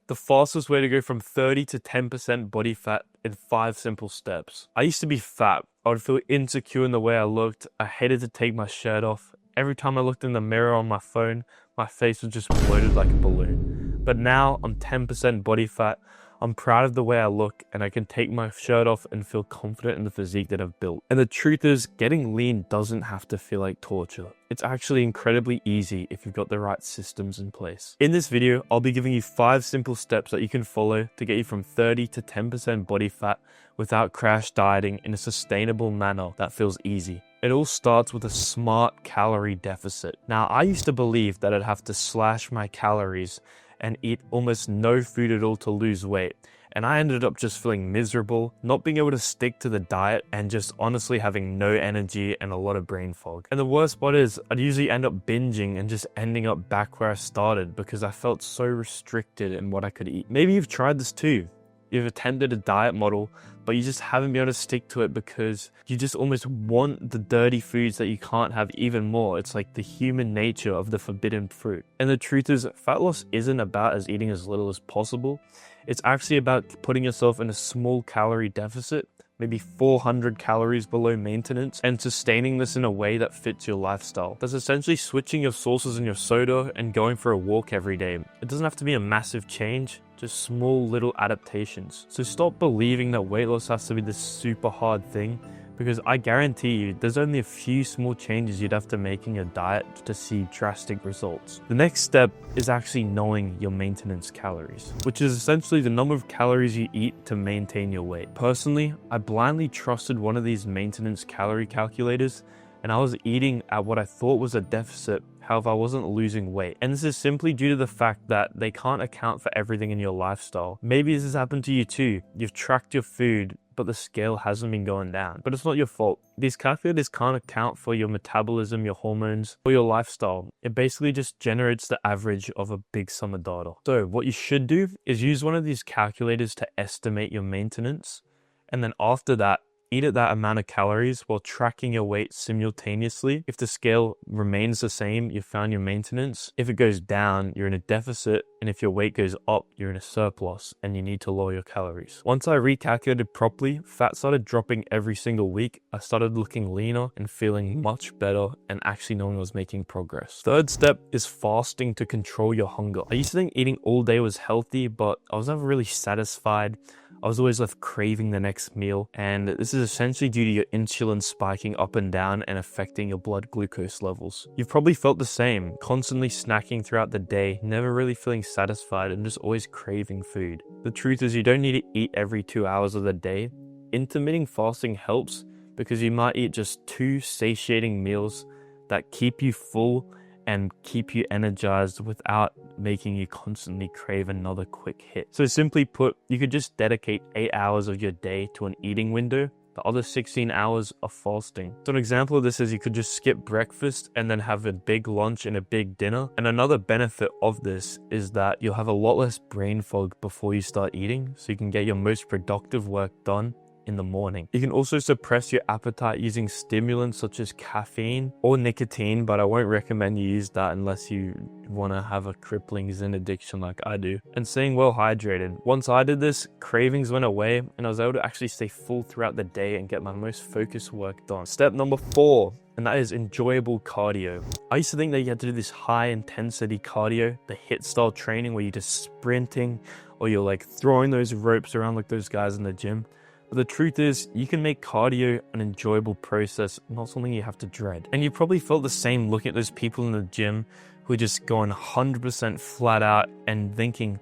the fastest way to go from 30 to 10% body fat in 5 simple steps. I used to be fat. I would feel insecure in the way I looked. I hated to take my shirt off. Every time I looked in the mirror on my phone, my face was just bloated like a balloon. But now I'm 10% body fat. I'm proud of the way I look, and I can take my shirt off and feel confident in the physique that I've built. And the truth is, getting lean doesn't have to feel like torture. It's actually incredibly easy if you've got the right systems in place. In this video, I'll be giving you 5 simple steps that you can follow to get you from 30 to 10% body fat without crash dieting in a sustainable manner that feels easy. It all starts with a smart calorie deficit. Now, I used to believe that I'd have to slash my calories and eat almost no food at all to lose weight. And I ended up just feeling miserable, not being able to stick to the diet, and just honestly having no energy and a lot of brain fog. And the worst part is, I'd usually end up binging and just ending up back where I started because I felt so restricted in what I could eat. Maybe you've tried this too. You've attended a diet model, but you just haven't been able to stick to it because you just almost want the dirty foods that you can't have even more. It's like the human nature of the forbidden fruit. And the truth is, fat loss isn't about eating as little as possible. It's actually about putting yourself in a small calorie deficit, maybe 400 calories below maintenance, and sustaining this in a way that fits your lifestyle. That's essentially switching your sauces in your soda and going for a walk every day. It doesn't have to be a massive change, just small little adaptations. So stop believing that weight loss has to be this super hard thing, because I guarantee you there's only a few small changes you'd have to make in your diet to see drastic results. The next step is actually knowing your maintenance calories, which is essentially the number of calories you eat to maintain your weight. Personally, I blindly trusted one of these maintenance calorie calculators, and I was eating at what I thought was a deficit. However, I wasn't losing weight. And this is simply due to the fact that they can't account for everything in your lifestyle. Maybe this has happened to you too. You've tracked your food, but the scale hasn't been going down. But it's not your fault. These calculators can't account for your metabolism, your hormones, or your lifestyle. It basically just generates the average of a big sum of data. So what you should do is use one of these calculators to estimate your maintenance. And then after that, eat at that amount of calories while tracking your weight simultaneously. If the scale remains the same, you found your maintenance. If it goes down, you're in a deficit. And if your weight goes up, you're in a surplus and you need to lower your calories. Once I recalculated properly, fat started dropping every single week. I started looking leaner and feeling much better and actually knowing I was making progress. Third step is fasting to control your hunger. I used to think eating all day was healthy, but I was never really satisfied. I was always left craving the next meal, and this is essentially due to your insulin spiking up and down and affecting your blood glucose levels. You've probably felt the same, constantly snacking throughout the day, never really feeling satisfied and just always craving food. The truth is, you don't need to eat every 2 hours of the day. Intermittent fasting helps because you might eat just 2 satiating meals that keep you full and keep you energized without making you constantly crave another quick hit. So simply put, you could just dedicate 8 hours of your day to an eating window. The other 16 hours are fasting. So an example of this is you could just skip breakfast and then have a big lunch and a big dinner. And another benefit of this is that you'll have a lot less brain fog before you start eating, so you can get your most productive work done in the morning. You can also suppress your appetite using stimulants such as caffeine or nicotine, but I won't recommend you use that unless you want to have a crippling Zen addiction like I do. And staying well hydrated. Once I did this, cravings went away and I was able to actually stay full throughout the day and get my most focused work done. Step number 4, and that is enjoyable cardio. I used to think that you had to do this high intensity cardio, the HIIT style training where you're just sprinting or you're like throwing those ropes around like those guys in the gym. But the truth is, you can make cardio an enjoyable process, not something you have to dread. And you probably felt the same looking at those people in the gym who are just going 100% flat out and thinking,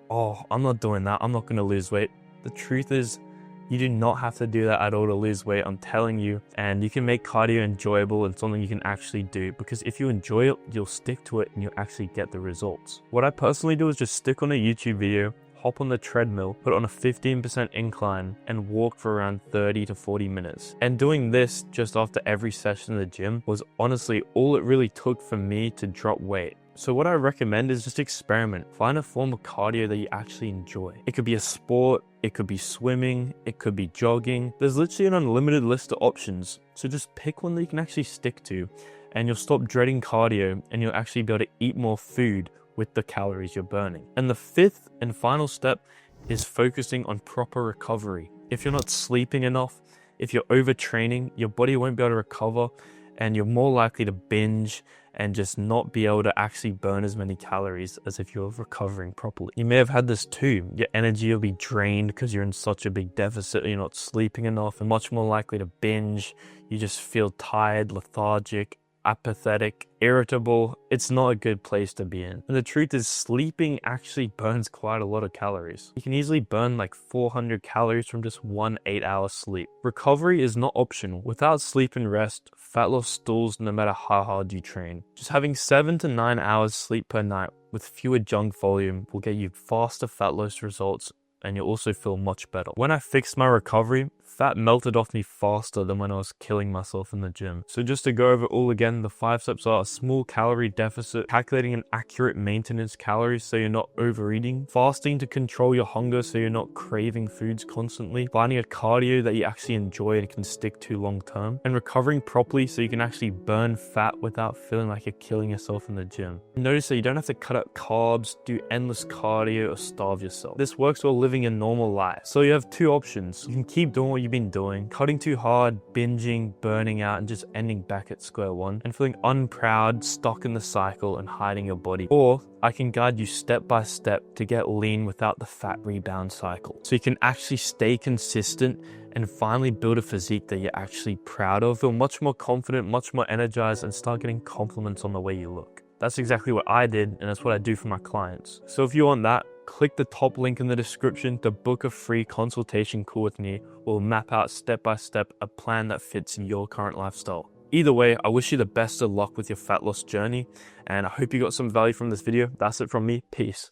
oh, I'm not doing that, I'm not going to lose weight. The truth is, you do not have to do that at all to lose weight, I'm telling you. And you can make cardio enjoyable and something you can actually do, because if you enjoy it, you'll stick to it and you'll actually get the results. What I personally do is just stick on a YouTube video, hop on the treadmill, put on a 15% incline, and walk for around 30 to 40 minutes. And doing this just after every session in the gym was honestly all it really took for me to drop weight. So what I recommend is just experiment. Find a form of cardio that you actually enjoy. It could be a sport, it could be swimming, it could be jogging. There's literally an unlimited list of options. So just pick one that you can actually stick to, and you'll stop dreading cardio and you'll actually be able to eat more food with the calories you're burning. And the fifth and final step is focusing on proper recovery. If you're not sleeping enough, if you're overtraining, your body won't be able to recover, and you're more likely to binge and just not be able to actually burn as many calories as if you're recovering properly. You may have had this too. Your energy will be drained because you're in such a big deficit, you're not sleeping enough, and much more likely to binge. You just feel tired, lethargic, apathetic, irritable. It's not a good place to be in. And the truth is, sleeping actually burns quite a lot of calories. You can easily burn like 400 calories from just 1 8-hour sleep. Recovery is not optional. Without sleep and rest, fat loss stalls no matter how hard you train. Just having 7 to 9 hours sleep per night with fewer junk volume will get you faster fat loss results, and you'll also feel much better. When I fixed my recovery, fat melted off me faster than when I was killing myself in the gym. So just to go over all again, the 5 steps are: a small calorie deficit, calculating an accurate maintenance calories so you're not overeating, fasting to control your hunger so you're not craving foods constantly, finding a cardio that you actually enjoy and can stick to long term, and recovering properly so you can actually burn fat without feeling like you're killing yourself in the gym. Notice that you don't have to cut out carbs, do endless cardio, or starve yourself. This works while living a normal life. So you have 2 options. You can keep doing what you've been doing, cutting too hard, binging, burning out, and just ending back at square one and feeling unproud, stuck in the cycle and hiding your body. Or I can guide you step by step to get lean without the fat rebound cycle, so you can actually stay consistent and finally build a physique that you're actually proud of, feel much more confident, much more energized, and start getting compliments on the way you look. That's exactly what I did, and that's what I do for my clients. So if you want that, click the top link in the description to book a free consultation call with me. We'll map out step by step a plan that fits in your current lifestyle. Either way, I wish you the best of luck with your fat loss journey, and I hope you got some value from this video. That's it from me. Peace.